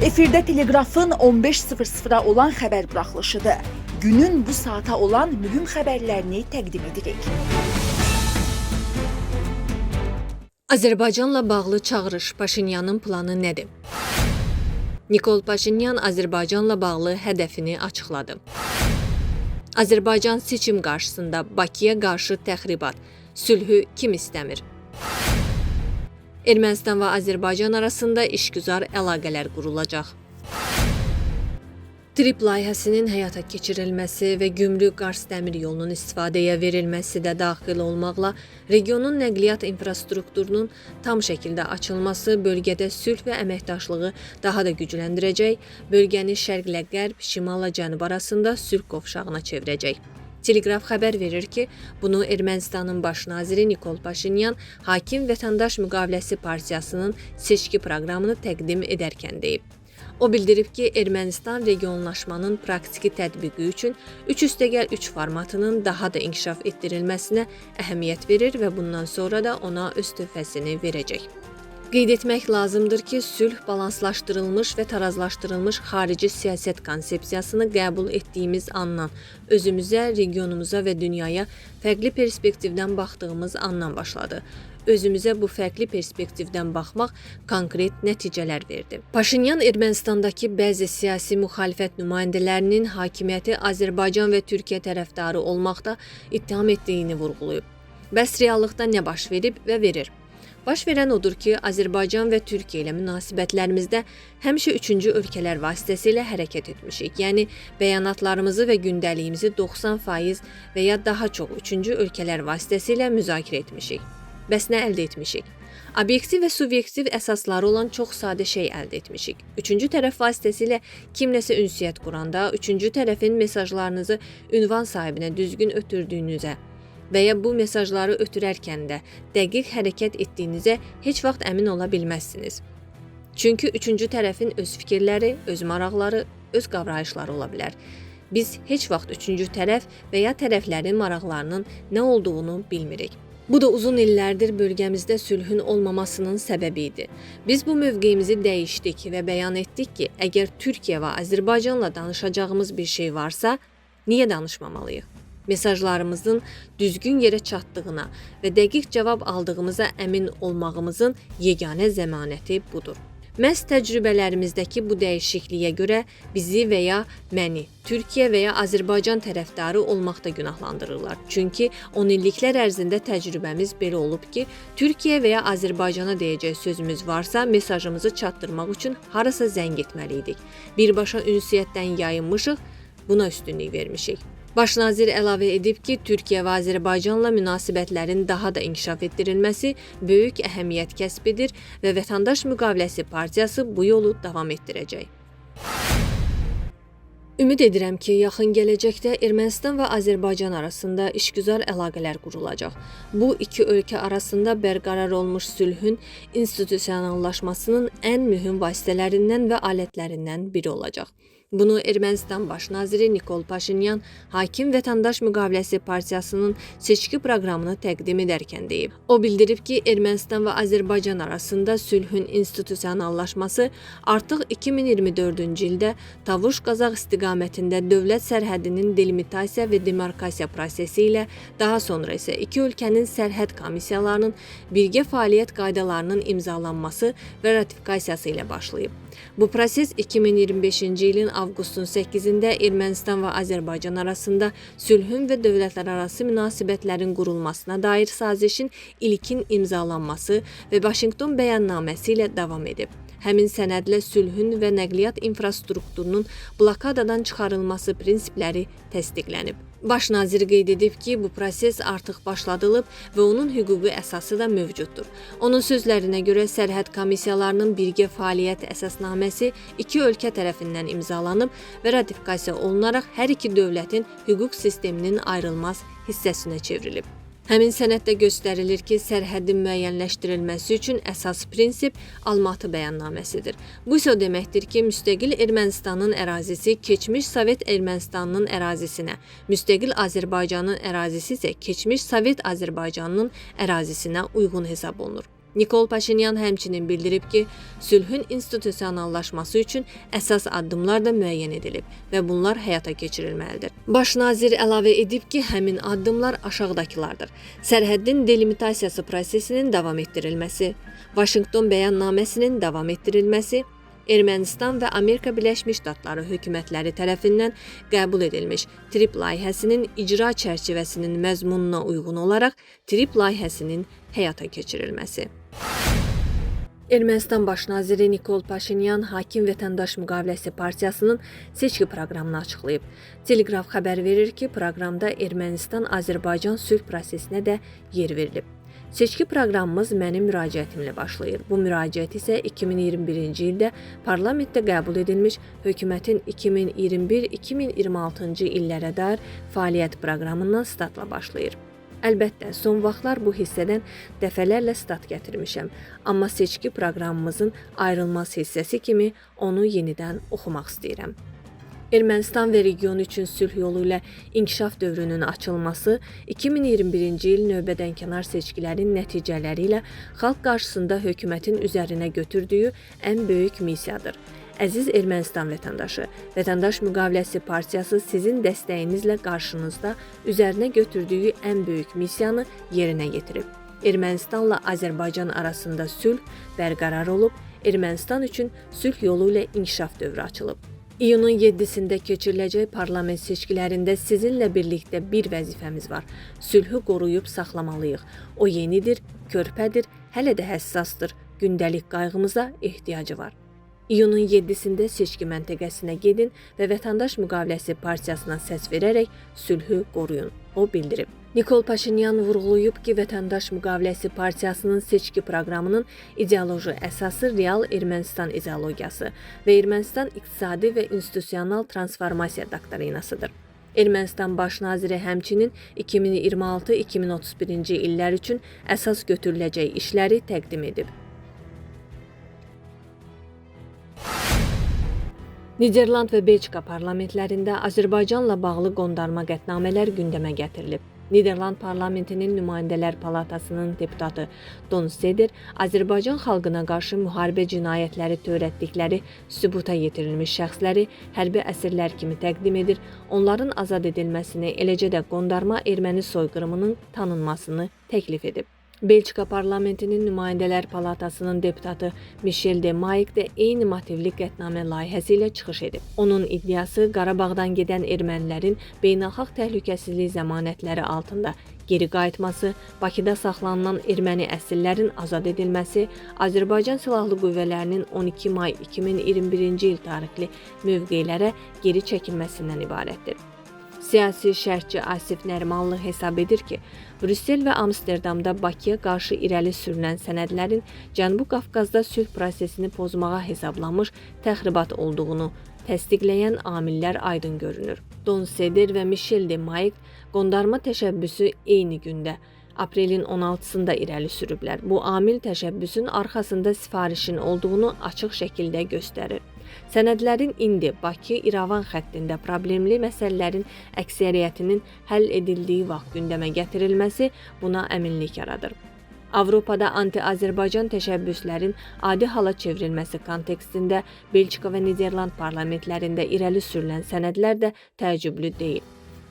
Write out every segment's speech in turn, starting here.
Efirdə Telegrafın 15:00-a olan xəbər buraxılışıdır. Günün bu saata olan mühüm xəbərlərini təqdim edirik. Azərbaycanla bağlı çağırış Paşinyanın planı nədir? Nikol Paşinyan Azərbaycanla bağlı hədəfini açıqladı. Azərbaycan seçim qarşısında Bakıya qarşı təxribat, sülhü kim istəmir? Ermənistan və Azərbaycan arasında işgüzar əlaqələr qurulacaq. TRIP layihəsinin həyata keçirilməsi və Gümrük-Qars dəmir yolunun istifadəyə verilməsi də daxil olmaqla regionun nəqliyyat infrastrukturunun tam şəkildə açılması bölgədə sülh və əməkdaşlığı daha da gücləndirəcək, bölgəni şərqlə qərb, şimalla cənub arasında sülh qovşağına çevirəcək. Telegraf xəbər verir ki, bunu Ermənistanın baş naziri Nikol Paşinyan Hakim Vətəndaş Müqaviləsi Partiyasının seçki proqramını təqdim edərkən deyib. O bildirib ki, Ermənistan regionlaşmanın praktiki tətbiqi üçün 3+3 formatının daha da inkişaf etdirilməsinə əhəmiyyət verir və bundan sonra da ona öz töhfəsini verəcək. Qeyd etmək lazımdır ki, sülh balanslaşdırılmış və tarazlaşdırılmış xarici siyasət konsepsiyasını qəbul etdiyimiz andan özümüzə, regionumuza və dünyaya fərqli perspektivdən baxdığımız andan başladı. Özümüzə bu fərqli perspektivdən baxmaq konkret nəticələr verdi. Paşinyan Ermənistandakı bəzi siyasi müxalifət nümayəndələrinin hakimiyyəti Azərbaycan və Türkiyə tərəfdarı olmaqda ittiham etdiyini vurğulayıb. Bəs reallıqda nə baş verib və verir? Baş verən odur ki, Azərbaycan və Türkiyə ilə münasibətlərimizdə həmişə üçüncü ölkələr vasitəsilə hərəkət etmişik. Yəni, bəyanatlarımızı və gündəliyimizi 90% və ya daha çox üçüncü ölkələr vasitəsilə müzakirə etmişik. Bəs nə əldə etmişik? Obyektiv və subyektiv əsasları olan çox sadə şey əldə etmişik. Üçüncü tərəf vasitəsilə kimləsə ünsiyyət quranda, üçüncü tərəfin mesajlarınızı ünvan sahibinə düzgün ötürdüyünüzə və ya bu mesajları ötürərkən də dəqiq hərəkət etdiyinizə heç vaxt əmin ola bilməzsiniz. Çünki üçüncü tərəfin öz fikirləri, öz maraqları, öz qavrayışları ola bilər. Biz heç vaxt üçüncü tərəf və ya tərəflərin maraqlarının nə olduğunu bilmirik. Bu da uzun illərdir bölgəmizdə sülhün olmamasının səbəbi idi. Biz bu mövqeyimizi dəyişdik və bəyan etdik ki, əgər Türkiyə və Azərbaycanla danışacağımız bir şey varsa, niyə danışmamalıyıq? Mesajlarımızın düzgün yerə çatdığına və dəqiq cavab aldığımıza əmin olmağımızın yeganə zəmanəti budur. Məhz təcrübələrimizdəki bu dəyişikliyə görə bizi və ya məni Türkiyə və ya Azərbaycan tərəfdarı olmaqda günahlandırırlar. Çünki 10 illiklər ərzində təcrübəmiz belə olub ki, Türkiyə və ya Azərbaycana deyəcək sözümüz varsa, mesajımızı çatdırmaq üçün harasa zəng etməliydik. Birbaşa ünsiyyətdən yayınmışıq, buna üstünlük vermişik. Baş nazir əlavə edib ki, Türkiyə və Azərbaycanla münasibətlərin daha da inkişaf etdirilməsi böyük əhəmiyyət kəsb edir və Vətəndaş Müqaviləsi Partiyası bu yolu davam etdirəcək. Ümid edirəm ki, yaxın gələcəkdə Ermənistan və Azərbaycan arasında işgüzar əlaqələr qurulacaq. Bu, iki ölkə arasında bərqərar olmuş sülhün institusionallaşmasının ən mühüm vasitələrindən və alətlərindən biri olacaq. Bunu Ermənistan baş naziri Nikol Paşinyan Hakim Vətəndaş Müqaviləsi Partiyasının seçki proqramını təqdim edərkən deyib. O bildirib ki, Ermənistan və Azərbaycan arasında sülhün institusionallaşması artıq 2024-cü ildə Tavuş-Qazax istiqamətində dövlət sərhədinin delimitasiya və demarkasiya prosesi ilə, daha sonra isə iki ölkənin sərhəd komissiyalarının birgə fəaliyyət qaydalarının imzalanması və ratifikasiyası ilə başlayıb. Bu proses 2025-ci ilin avqustun 8-də Ermənistan və Azərbaycan arasında sülhün və dövlətlərarası münasibətlərin qurulmasına dair sazişin ilkin imzalanması və Vaşinqton bəyannaməsi ilə davam edib. Həmin sənədlə sülhün və nəqliyyat infrastrukturunun blokadadan çıxarılması prinsipləri təsdiqlənib. Baş nazir qeyd edib ki, bu proses artıq başladılıb və onun hüquqi əsası da mövcuddur. Onun sözlərinə görə sərhəd komissiyalarının birgə fəaliyyət əsasnaməsi iki ölkə tərəfindən imzalanıb və ratifikasiya olunaraq hər iki dövlətin hüquq sisteminin ayrılmaz hissəsinə çevrilib. Həmin sənəddə göstərilir ki, sərhədin müəyyənləşdirilməsi üçün əsas prinsip Almatı bəyannaməsidir. Bu isə o deməkdir ki, müstəqil Ermənistanın ərazisi keçmiş Sovet Ermənistanının ərazisinə, müstəqil Azərbaycanın ərazisi isə keçmiş Sovet Azərbaycanının ərazisinə uyğun hesab olunur. Nikol Paşinyan həmçinin bildirib ki, sülhün institusionallaşması üçün əsas addımlar da müəyyən edilib və bunlar həyata keçirilməlidir. Baş nazir əlavə edib ki, həmin addımlar aşağıdakılardır: sərhəddin delimitasiyası prosesinin davam etdirilməsi, Vaşinqton bəyannaməsinin davam etdirilməsi, Ermənistan və Amerika Birləşmiş Ştatları hökumətləri tərəfindən qəbul edilmiş TRIP layihəsinin icra çərçivəsinin məzmununa uyğun olaraq TRIP layihəsinin həyata keçirilməsi. Ermənistan baş naziri Nikol Paşinyan Hakim Vətəndaş Müqaviləsi Partiyasının seçki proqramını açıqlayıb. Teleqraf xəbər verir ki, proqramda Ermənistan-Azərbaycan sülh prosesinə də yer verilib. Seçki proqramımız mənim müraciətimlə başlayır. Bu müraciət isə 2021-ci ildə parlamentdə qəbul edilmiş hökumətin 2021-2026-cı illərə dair fəaliyyət proqramından statla başlayır. Əlbəttə, son vaxtlar bu hissədən dəfələrlə stat gətirmişəm, amma seçki proqramımızın ayrılmaz hissəsi kimi onu yenidən oxumaq istəyirəm. Ermənistan və region üçün sülh yolu ilə inkişaf dövrünün açılması 2021-ci il növbədənkənar seçkilərin nəticələri ilə xalq qarşısında hökumətin üzərinə götürdüyü ən böyük missiyadır. Əziz Ermənistan vətəndaşı, Vətəndaş Müqaviləsi Partiyası sizin dəstəyinizlə qarşınızda üzərinə götürdüyü ən böyük missiyanı yerinə yetirib. Ermənistanla Azərbaycan arasında sülh bərqərar olub, Ermənistan üçün sülh yolu ilə inkişaf dövrü açılıb. İyunun 7-sində keçiriləcək parlament seçkilərində sizinlə birlikdə bir vəzifəmiz var. Sülhü qoruyub saxlamalıyıq. O yenidir, körpədir, hələ də həssasdır. Gündəlik qayğımıza ehtiyacı var. İyunun 7-sində seçki məntəqəsinə gedin və Vətəndaş Müqaviləsi Partiyasına səs verərək sülhü qoruyun, o bildirib. Nikol Paşinyan vurğulayıb ki, Vətəndaş Müqaviləsi Partiyasının seçki proqramının ideoloji əsası real Ermənistan ideologiyası və Ermənistan iqtisadi və institusional transformasiya doktrinasıdır. Ermənistan baş naziri həmçinin 2026-2031-ci illər üçün əsas götürüləcək işləri təqdim edib. Niderland və Belçika parlamentlərində Azərbaycanla bağlı qondarma qətnamələr gündəmə gətirilib. Niderland parlamentinin nümayəndələr palatasının deputatı Don Seder Azərbaycan xalqına qarşı müharibə cinayətləri törətdikləri sübuta yetirilmiş şəxsləri hərbi əsirlər kimi təqdim edir, onların azad edilməsini, eləcə də qondarma erməni soyqırımının tanınmasını təklif edib. Belçika parlamentinin nümayəndələr palatasının deputatı Michel de Maik də eyni motivli qətnamə layihəsi ilə çıxış edib. Onun iddiası Qarabağdan gedən ermənilərin beynəlxalq təhlükəsizlik zəmanətləri altında geri qayıtması, Bakıda saxlanılan erməni əsirlərin azad edilməsi, Azərbaycan Silahlı Qüvvələrinin 12 may 2021-ci il tarixli mövqelərə geri çəkilməsindən ibarətdir. Siyasi şərhçi Asif Nərimanlı hesab edir ki, Brüssel və Amsterdamda Bakıya qarşı irəli sürülən sənədlərin Cənubi Qafqazda sülh prosesini pozmağa hesablanmış təxribat olduğunu təsdiqləyən amillər aydın görünür. Don Seder və Michel de Maik qondarma təşəbbüsü eyni gündə, aprelin 16-sında irəli sürüblər. Bu amil təşəbbüsün arxasında sifarişin olduğunu açıq şəkildə göstərir. Sənədlərin indi Bakı-İrəvan xəttində problemli məsələlərin əksəriyyətinin həll edildiyi vaxt gündəmə gətirilməsi buna əminlik yaradır. Avropada anti-Azərbaycan təşəbbüslərin adi hala çevrilməsi kontekstində Belçika və Niderland parlamentlərində irəli sürülən sənədlər də təəccüblü deyil.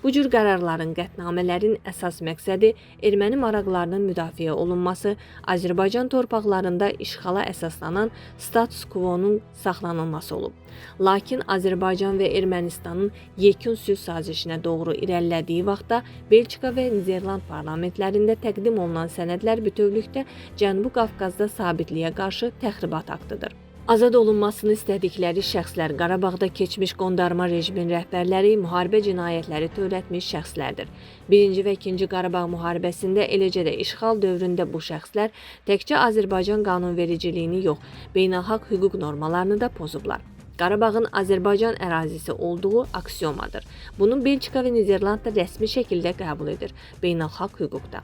Bu cür qərarların, qətnamələrin əsas məqsədi erməni maraqlarının müdafiə olunması, Azərbaycan torpaqlarında işğala əsaslanan status quo-nun saxlanılması olub. Lakin Azərbaycan və Ermənistanın yekun sülh sazişinə doğru irəlilədiyi vaxtda Belçika və Niderland parlamentlərində təqdim olunan sənədlər bütövlükdə Cənubi Qafqazda sabitliyə qarşı təxribat aktıdır. Azad olunmasını istədikləri şəxslər Qarabağda keçmiş qondarma rejimin rəhbərləri, müharibə cinayətləri törətmiş şəxslərdir. 1-ci və 2-ci Qarabağ müharibəsində, eləcə də işğal dövründə bu şəxslər təkcə Azərbaycan qanunvericiliyini yox, beynəlxalq hüquq normalarını da pozublar. Qarabağın Azərbaycan ərazisi olduğu aksiomadır. Bunu Belçika və Niderland da rəsmi şəkildə qəbul edir beynəlxalq hüquqda.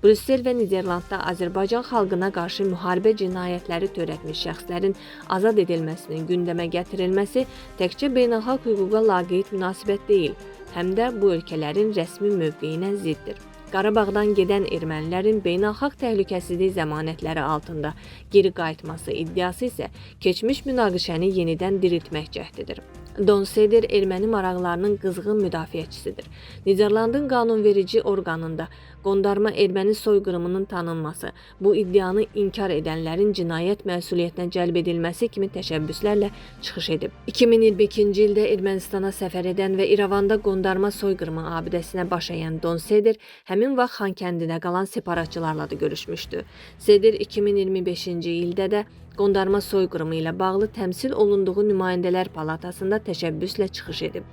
Brüssel və Niderlandda Azərbaycan xalqına qarşı müharibə cinayətləri törətmiş şəxslərin azad edilməsinin gündəmə gətirilməsi təkcə beynəlxalq hüquqa laqeyd münasibət deyil, həm də bu ölkələrin rəsmi mövqeyinə ziddir. Qarabağdan gedən ermənilərin beynəlxalq təhlükəsizlik zəmanətləri altında geri qayıtması iddiası isə keçmiş münaqişəni yenidən diriltmək cəhdidir. Don Seder erməni maraqlarının qızğın müdafiəçisidir. Niderlandın qanunverici orqanında qondarma erməni soyqırımının tanınması, bu iddianı inkar edənlərin cinayət məsuliyyətinə cəlb edilməsi kimi təşəbbüslərlə çıxış edib. 2022-ci ildə Ermənistana səfər edən və İrəvanda qondarma soyqırımı abidəsinə baş əyən Don Seder həmin vaxt Xankəndidə qalan separatçılarla da görüşmüşdü. Seder 2025-ci ildə də qondarma soyqırımı ilə bağlı təmsil olunduğu nümayəndələr palatasında təşəbbüslə çıxış edib.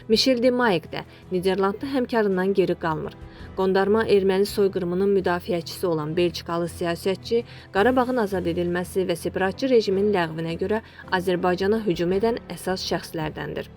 Michel de Maik də Niderlandlı həmkarından geri qalmır. Qondarma erməni soyqırımının müdafiəçisi olan Belçikalı siyasətçi Qarabağın azad edilməsi və separatçı rejimin ləğvinə görə Azərbaycana hücum edən əsas şəxslərdəndir.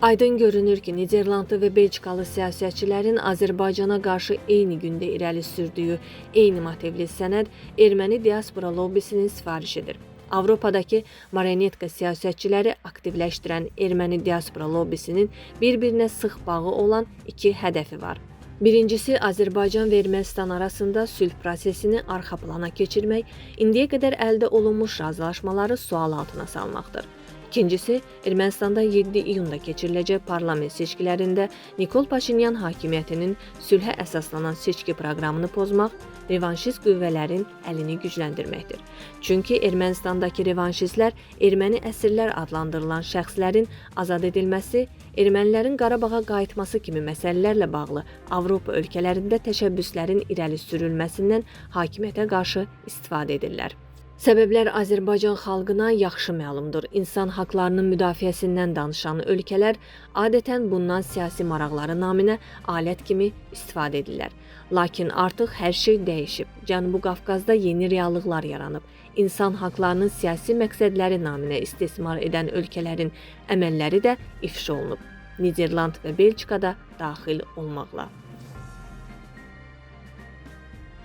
Aydın görünür ki, Niderlandlı və Belçikalı siyasətçilərin Azərbaycana qarşı eyni gündə irəli sürdüyü eyni motivli sənəd erməni diaspora lobbisinin sifarişidir. Avropadakı marionetka siyasətçiləri aktivləşdirən erməni diaspora lobbisinin bir-birinə sıx bağı olan iki hədəfi var. Birincisi, Azərbaycan və Ermənistan arasında sülh prosesini arxa plana keçirmək, indiyə qədər əldə olunmuş razılaşmaları sual altına salmaqdır. İkincisi, Ermənistanda 7 iyunda keçiriləcək parlament seçkilərində Nikol Paşinyan hakimiyyətinin sülhə əsaslanan seçki proqramını pozmaq, revanşist qüvvələrin əlini gücləndirməkdir. Çünki Ermənistandakı revanşistlər erməni əsirlər adlandırılan şəxslərin azad edilməsi, ermənilərin Qarabağa qayıtması kimi məsələlərlə bağlı Avropa ölkələrində təşəbbüslərin irəli sürülməsindən hakimiyyətə qarşı istifadə edirlər. Səbəblər Azərbaycan xalqına yaxşı məlumdur. İnsan haqlarının müdafiəsindən danışan ölkələr adətən bundan siyasi maraqları naminə alət kimi istifadə edirlər. Lakin artıq hər şey dəyişib. Cənubi Qafqazda yeni reallıqlar yaranıb. İnsan haqlarının siyasi məqsədləri naminə istismar edən ölkələrin əməlləri də ifşa olunub. Niderland və Belçikada daxil olmaqla.